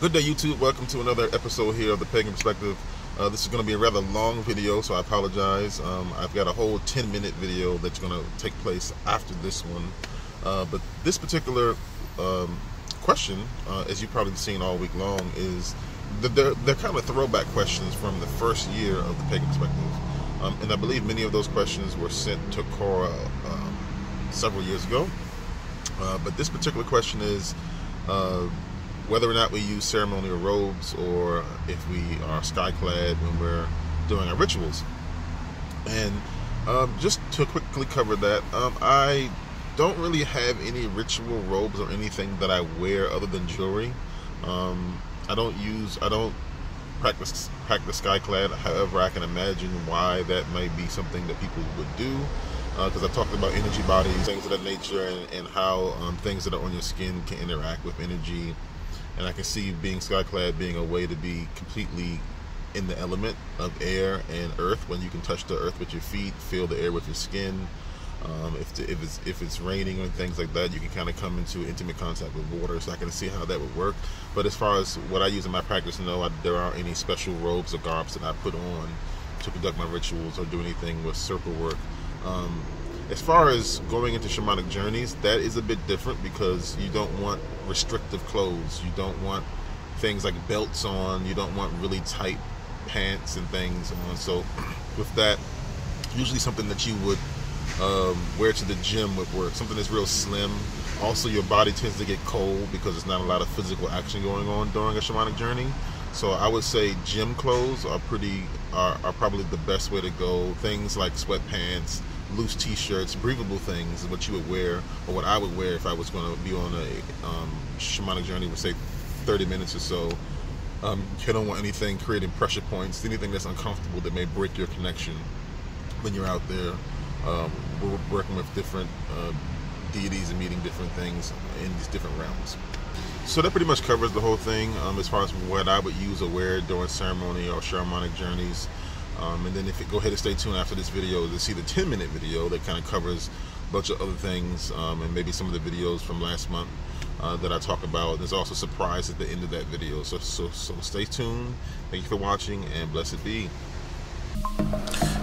Good day, YouTube. Welcome to another episode here of the Pagan Perspective. This is going to be a rather long video, so I apologize. I've got a whole 10-minute video that's going to take place after this one. But this particular question, as you've probably seen all week long, is they're kind of throwback questions from the first year of the Pagan Perspective. And I believe many of those questions were sent to Cora several years ago. But this particular question is whether or not we use ceremonial robes or if we are skyclad when we're doing our rituals. And just to quickly cover that, I don't really have any ritual robes or anything that I wear other than jewelry. I don't practice skyclad. However, I can imagine why that might be something that people would do, because I talked about energy bodies, things of that nature, and how things that are on your skin can interact with energy. And I can see being skyclad being a way to be completely in the element of air and earth, when you can touch the earth with your feet, feel the air with your skin. If it's raining or things like that, you can kind of come into intimate contact with water. So I can see how that would work. But as far as what I use in my practice, no, there aren't any special robes or garbs that I put on to conduct my rituals or do anything with circle work. As far as going into shamanic journeys, that is a bit different, because you don't want restrictive clothes. You don't want things like belts on. You don't want really tight pants and things on. So with that, usually something that you would wear to the gym would work. Something that's real slim. Also, your body tends to get cold because there's not a lot of physical action going on during a shamanic journey. So I would say gym clothes are probably the best way to go. Things like sweatpants, loose t-shirts, breathable things is what you would wear, or what I would wear if I was going to be on a shamanic journey for, say, 30 minutes or so. You don't want anything creating pressure points, anything that's uncomfortable that may break your connection when you're out there. We're working with different deities and meeting different things in these different realms. So that pretty much covers the whole thing as far as what I would use or wear during ceremony or shamanic journeys. And then go ahead and stay tuned after this video to see the 10-minute video that kind of covers a bunch of other things, and maybe some of the videos from last month that I talk about. There's also a surprise at the end of that video. So stay tuned. Thank you for watching, and blessed be.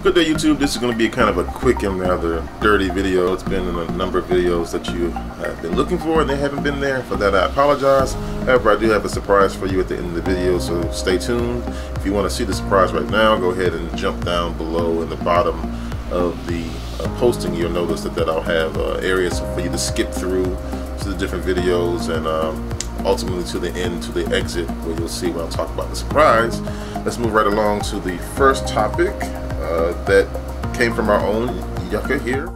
Good day, YouTube. This is going to be kind of a quick and rather dirty video. It's been in a number of videos that you have been looking for and they haven't been there. For that, I apologize. However, I do have a surprise for you at the end of the video, so stay tuned. If you want to see the surprise right now, go ahead and jump down below in the bottom of the posting. You'll notice that I'll have areas for you to skip through to the different videos, and ultimately to the end, to the exit, where you'll see when I'll talk about the surprise. Let's move right along to the first topic that came from our own Yucca here.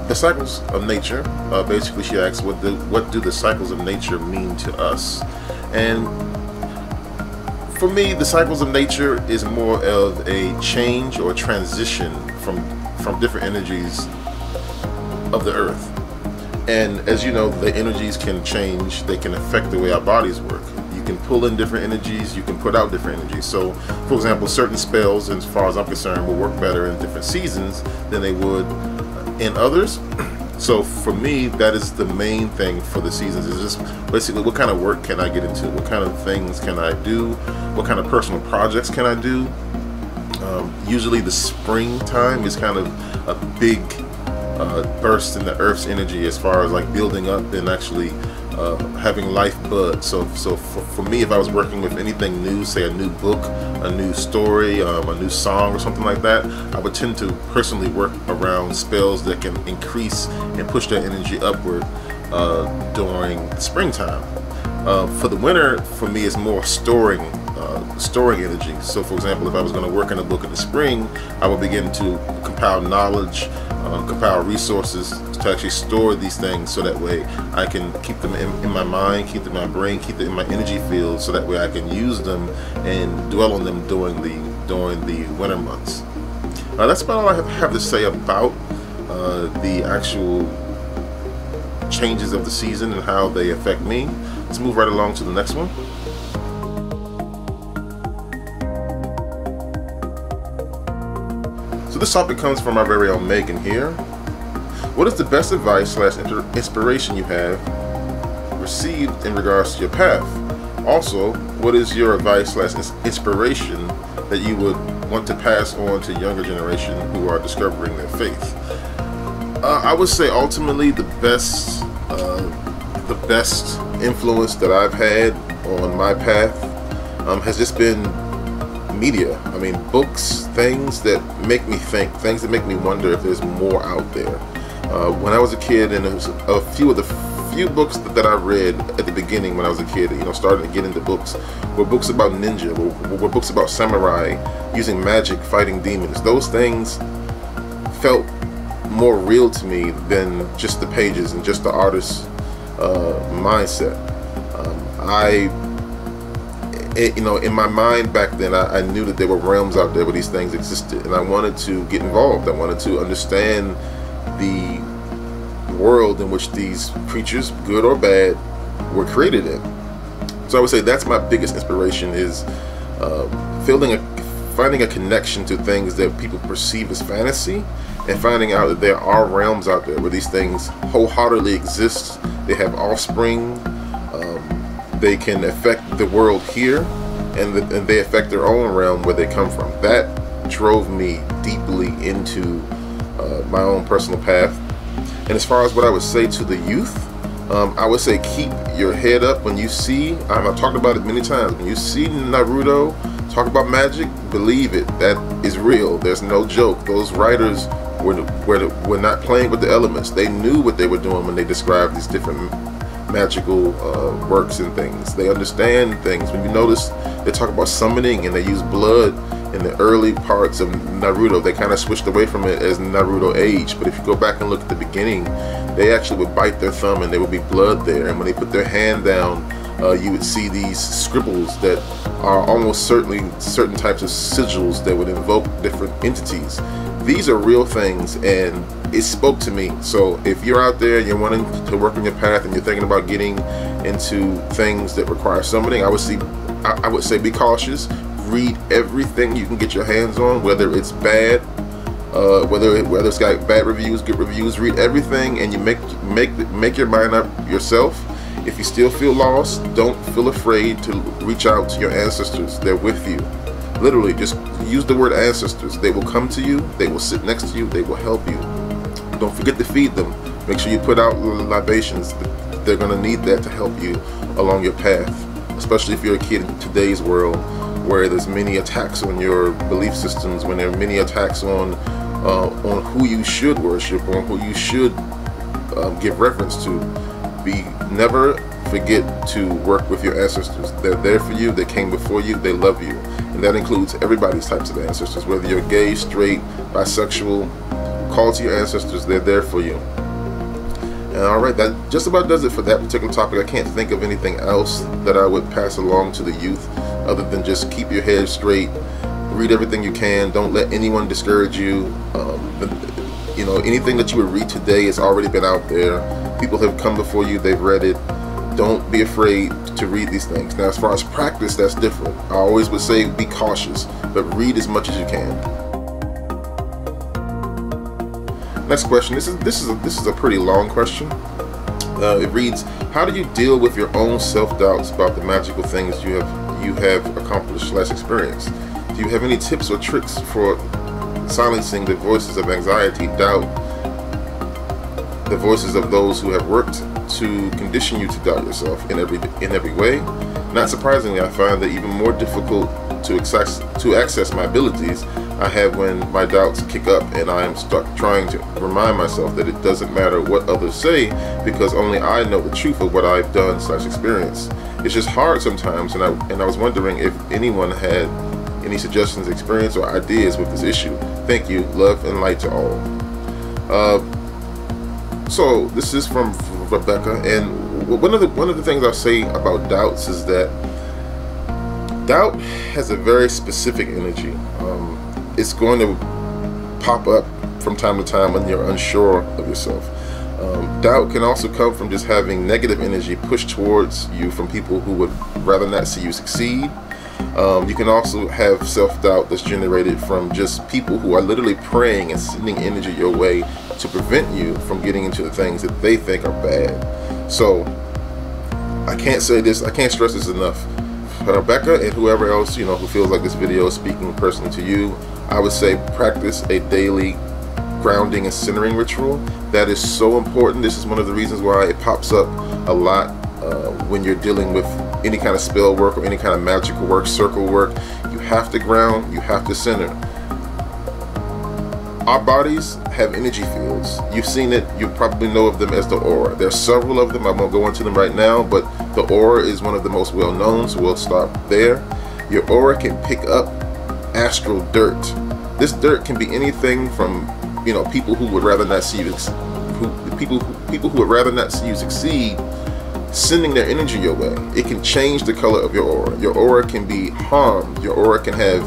The cycles of nature. Basically, she asks, what do the cycles of nature mean to us? And for me, the cycles of nature is more of a change or transition from different energies of the earth. And as you know, the energies can change. They can affect the way our bodies work. You can pull in different energies, you can put out different energies. So, for example, certain spells, as far as I'm concerned, will work better in different seasons than they would in others. So for me, that is the main thing for the seasons, is just basically what kind of work can I get into, what kind of things can I do, what kind of personal projects can I do. Usually the springtime is kind of a big burst in the earth's energy, as far as like building up and actually having life bud. So for me, if I was working with anything new, say a new book, a new story, a new song or something like that, I would tend to personally work around spells that can increase and push that energy upward during the springtime. For the winter, for me, it's more storing energy. So for example, if I was going to work in a book in the spring, I would begin to compile knowledge, compile resources to actually store these things, so that way I can keep them in my mind, keep them in my brain, keep them in my energy field, so that way I can use them and dwell on them during the winter months. That's about all I have to say about the actual changes of the season and how they affect me. Let's move right along to the next one. So this topic comes from our very own Megan here. What is the best advice slash inspiration you have received in regards to your path? Also, what is your advice slash inspiration that you would want to pass on to younger generation who are discovering their faith? I would say ultimately the best influence that I've had on my path has just been media. I mean, books, things that make me think, things that make me wonder if there's more out there. When I was a kid, and it was a few books that I read at the beginning when I was a kid, starting to get into books, were books about ninja, were books about samurai, using magic, fighting demons. Those things felt more real to me than just the pages and just the artist's mindset. In my mind back then, I knew that there were realms out there where these things existed, and I wanted to get involved. I wanted to understand the world in which these creatures, good or bad, were created in. So I would say that's my biggest inspiration, is finding a connection to things that people perceive as fantasy, and finding out that there are realms out there where these things wholeheartedly exist. They have offspring. They can affect the world here, and they affect their own realm where they come from. That drove me deeply into my own personal path. And as far as what I would say to the youth, I would say keep your head up when you see, I've talked about it many times, when you see Naruto talk about magic, believe it. That is real. There's no joke. Those writers were not playing with the elements. They knew what they were doing when they described these different magical works and things. They understand things. When you notice, they talk about summoning, and they use blood in the early parts of Naruto. They kind of switched away from it as Naruto aged, but if you go back and look at the beginning, they actually would bite their thumb and there would be blood there, and when they put their hand down, you would see these scribbles that are almost certainly certain types of sigils that would invoke different entities. These are real things, and it spoke to me. So if you're out there and you're wanting to work on your path and you're thinking about getting into things that require summoning, I would say be cautious. Read everything you can get your hands on, whether it's bad, whether it's got bad reviews, good reviews. Read everything, and you make your mind up yourself. If you still feel lost, don't feel afraid to reach out to your ancestors. They're with you. Literally, just use the word ancestors. They will come to you, they will sit next to you, they will help you. Don't forget to feed them. Make sure you put out libations. They're going to need that to help you along your path, especially if you're a kid in today's world, where there's many attacks on your belief systems, when there are many attacks on who you should worship, on who you should give reverence to. Never forget to work with your ancestors. They're there for you. They came before you. They love you, and that includes everybody's types of ancestors. Whether you're gay, straight, bisexual, call to your ancestors. They're there for you. And all right, that just about does it for that particular topic. I can't think of anything else that I would pass along to the youth, other than just keep your head straight, read everything you can, don't let anyone discourage you. Anything that you would read today has already been out there. People have come before you, they've read it. Don't be afraid to read these things. Now, as far as practice, that's different. I always would say be cautious, but read as much as you can. Next question. This is a pretty long question. It reads, how do you deal with your own self-doubts about the magical things you have accomplished / experienced? Do you have any tips or tricks for silencing the voices of anxiety, doubt, the voices of those who have worked to condition you to doubt yourself in every way? Not surprisingly, I find that even more difficult to access my abilities I have when my doubts kick up and I am stuck trying to remind myself that it doesn't matter what others say, because only I know the truth of what I've done / experienced. It's just hard sometimes, and I was wondering if anyone had any suggestions, experience, or ideas with this issue. Thank you. Love and light to all. So this is from Rebecca, and one of the things I'll say about doubts is that doubt has a very specific energy. It's going to pop up from time to time when you're unsure of yourself. Doubt can also come from just having negative energy pushed towards you from people who would rather not see you succeed. You can also have self-doubt that's generated from just people who are literally praying and sending energy your way to prevent you from getting into the things that they think are bad. So I can't stress this enough. Rebecca and whoever else, you know, who feels like this video is speaking personally to you, I would say practice a daily grounding and centering ritual. That is so important. This is one of the reasons why it pops up a lot when you're dealing with any kind of spell work or any kind of magical work, circle work. You have to ground, you have to center. Our bodies have energy fields. You've seen it, you probably know of them as the aura. There's several of them, I won't go into them right now, but the aura is one of the most well known, so we'll start there. Your aura can pick up astral dirt. This dirt can be anything from, you know, people who would rather not see you, people who would rather not see you succeed, sending their energy your way. It can change the color of your aura. Your aura can be harmed. Your aura can have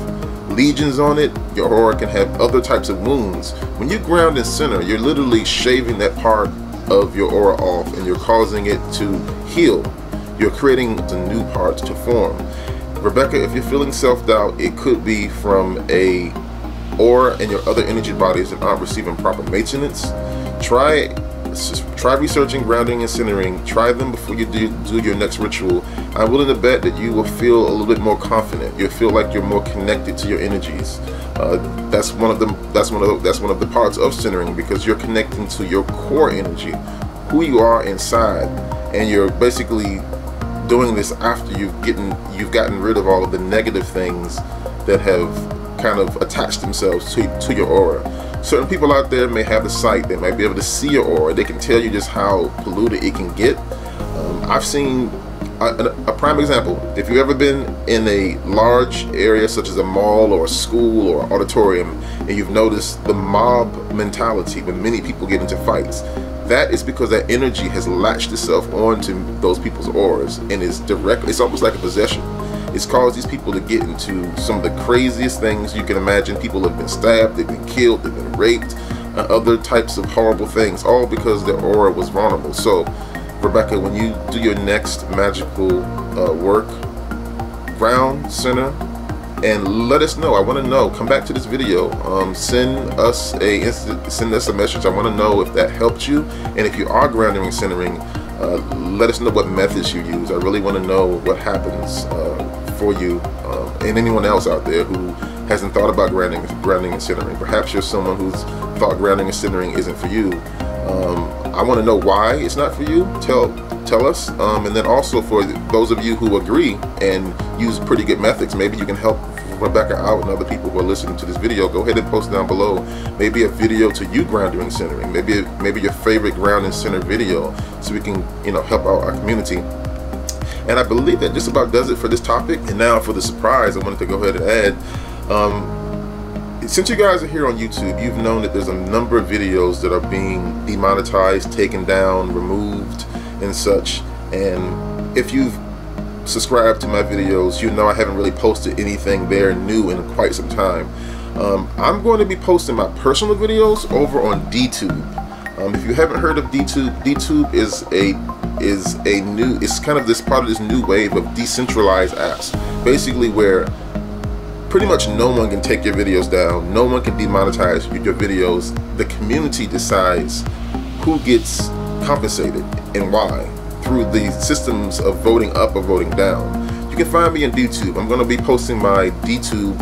lesions on it. Your aura can have other types of wounds. When you ground and center, you're literally shaving that part of your aura off and you're causing it to heal. You're creating the new parts to form. Rebecca, if you're feeling self-doubt, it could be from a aura and your other energy bodies that aren't receiving proper maintenance. Try researching grounding and centering. Try them before you do your next ritual. I'm willing to bet that you will feel a little bit more confident. You'll feel like you're more connected to your energies. That's one of the parts of centering, because you're connecting to your core energy, who you are inside, and you're basically doing this after you've gotten rid of all of the negative things that have kind of attached themselves to your aura. Certain people out there may have the sight, they might be able to see your aura, they can tell you just how polluted it can get. I've seen a prime example. If you've ever been in a large area such as a mall or a school or auditorium, and you've noticed the mob mentality when many people get into fights, that is because that energy has latched itself onto those people's auras and it's almost like a possession. It's caused these people to get into some of the craziest things you can imagine. People have been stabbed, they've been killed, they've been raped, other types of horrible things, all because their aura was vulnerable. So Rebecca, when you do your next magical work, ground, center, and let us know. I want to know. Come back to this video. Send us a message. I want to know if that helped you, and if you are grounding and centering, let us know what methods you use. I really want to know what happens for you and anyone else out there who hasn't thought about grounding and centering. Perhaps you're someone who's thought grounding and centering isn't for you. I want to know why it's not for you. Tell us, and then also for those of you who agree and use pretty good methods, maybe you can help Rebecca out and other people who are listening to this video. Go ahead and post down below maybe a video to you grounding and centering, maybe your favorite ground and center video, so we can, you know, help out our community. And I believe that just about does it for this topic. And now for the surprise, I wanted to go ahead and add, since you guys are here on YouTube, you've known that there's a number of videos that are being demonetized, taken down, removed, and such. And if you've subscribed to my videos, you know I haven't really posted anything there new in quite some time. I'm going to be posting my personal videos over on DTube. If you haven't heard of DTube, DTube it's kind of this part of this new wave of decentralized apps, basically where pretty much no one can take your videos down, no one can demonetize your videos. The community decides who gets compensated and why, through the systems of voting up or voting down. You can find me in DTube. I'm going to be posting my DTube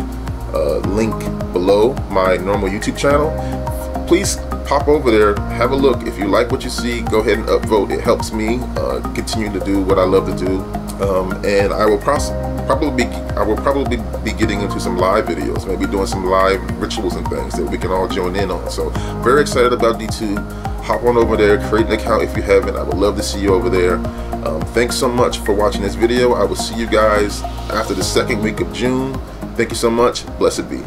link below my normal YouTube channel. Please pop over there, have a look. If you like what you see, go ahead and upvote. It helps me continue to do what I love to do. And I will probably be getting into some live videos, maybe doing some live rituals and things that we can all join in on. So very excited about DTube. Hop on over there, create an account if you haven't. I would love to see you over there. Thanks so much for watching this video. I will see you guys after the second week of June. Thank you so much. Blessed be.